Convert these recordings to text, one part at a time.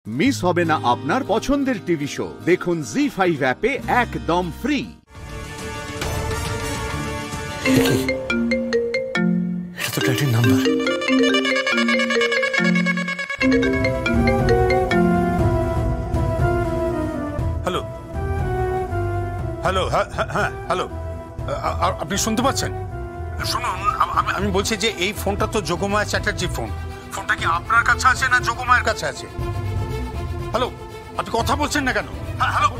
Miss হবে না আপনার পছন্দের টিভি শো। দেখুন জি5 অ্যাপে একদম ফ্রি। এটা তো ড্যাডির নাম্বার। হ্যালো হ্যালো, হ্যাঁ হ্যালো, আপনি শুনতে পাচ্ছেন? শুনুন, আমি বলছি যে এই ফোনটা তো যোগমায়া চ্যাটার্জির ফোন। ফোনটা কি আপনার কাছে আছে না যোগমায়ের কাছে আছে? হ্যালো, আপনি কথা বলছেন না কেন? হ্যালো,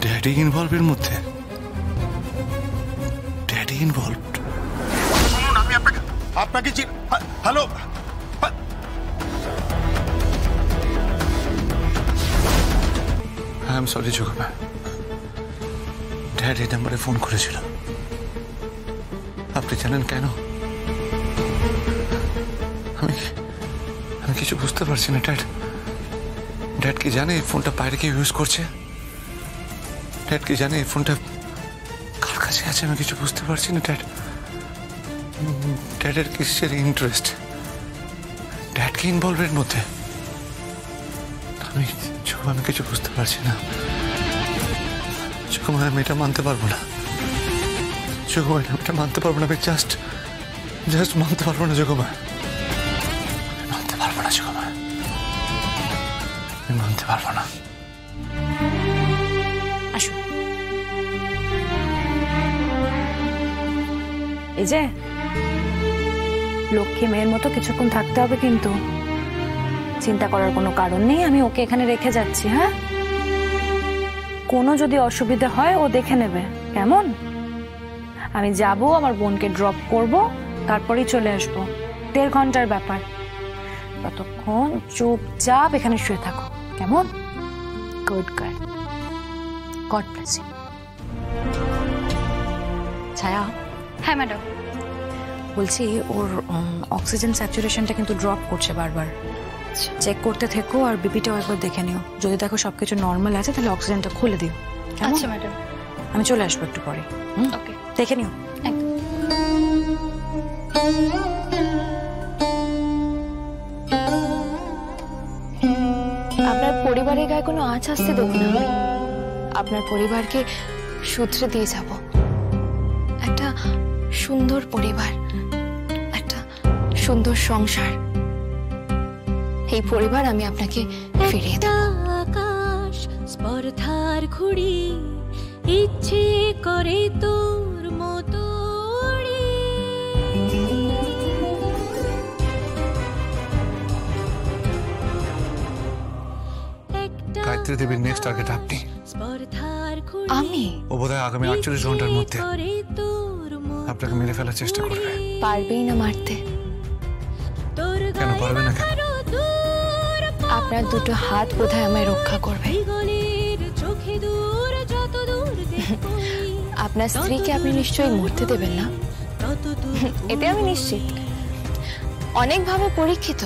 ড্যাডি ইনভলভ এর মধ্যে? Daddy involved? শুনুন, আমি আপনাকে হ্যালো, আই এম সরি যোগমা, ড্যাড এই নাম্বারে ফোন করেছিল। আপনি জানেন কেন? আমি কিছু বুঝতে পারছি না। ড্যাড কি জানে এই ফোনটা বাইরে কেউ ইউজ করছে? ড্যাড কি জানে এই ফোনটা কার কাছে আছে? আমি কিছু বুঝতে পারছি না। ড্যাডের কিসের ইন্টারেস্ট? ড্যাড কি ইনভলভ এর মধ্যে? আমি কিছু বুঝতে পারছি না। আমি এটা মানতে পারবো না। এটা মানতে পারবো না। আমি জাস্ট মানতে পারবো না যোগমা। মানতে পারবো না যোগমা, আমি মানতে পারবো না। আসুন, এই যে লক্ষ্মী মেয়ের মতো কিছুক্ষণ থাকতে হবে, কিন্তু চিন্তা করার কোনো কারণ নেই। আমি ওকে এখানে রেখে যাচ্ছি। হ্যাঁ, কোনো যদি অসুবিধা হয় ও দেখে নেবে, কেমন? আমি যাব, আমার বোনকে ড্রপ করব, তারপরেই চলে আসবো। 1.5 ঘন্টার ব্যাপার। ততক্ষণ চুপচাপ এখানে শুয়ে থাকো, কেমন? Good girl, god bless you. Chhaya. হ্যাঁ ম্যাডাম। বলছি, ওর অক্সিজেন স্যাচুরেশনটা কিন্তু ড্রপ করছে বারবার। চেক করতে থেকো, আর বিপিটাও একবার দেখে নিও। যদি দেখো সবকিছু নর্মাল আছে তাহলে অক্সিজেনটা খুলে দিও। আচ্ছা ম্যাডাম, আমি চলে আসবো একটু পরে। ওকে, দেখে নিও। একদম। আপনার পরিবারের গায়ে কোনো আঁচ আসতে দেব না। আপনার পরিবারকে সূত্রে দিয়ে যাব। একটা সুন্দর পরিবার, একটা সুন্দর সংসার, এই পরিবার আমি আপনাকে ফিরিয়ে দেব। আকাশ স্পর্ধার ঘুড়ি, ইচ্ছে করে তোর মতো গায়ত্রী দেবীর নেক্সট টার্গেট আপনি। আমি? ও বোধহয় আগামী 48 ঘন্টার মধ্যে আপনাকে মেরে ফেলার চেষ্টা করবে। পারবেই না মারতে। কেন পারবে না? কেন? আপনার দুটো হাত বোধহয় আমায় রক্ষা করবে। আপনার স্ত্রীকে আপনি নিশ্চয়ই মরতে দেবেন না, এতে আমি নিশ্চিত। অনেকভাবে পরীক্ষিত।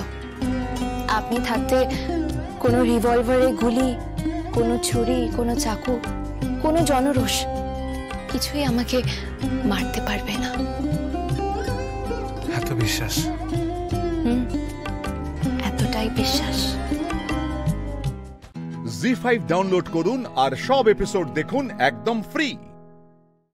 আপনি থাকতে কোনো রিভলভারের গুলি, কোনো ছুরি, কোনো চাকু, কোনো জনরোষ কিছুই আমাকে মারতে পারবে না। এত বিশ্বাস? এতটাই বিশ্বাস। জি5 ডাউনলোড করুন আর সব এপিসোড দেখুন একদম ফ্রি।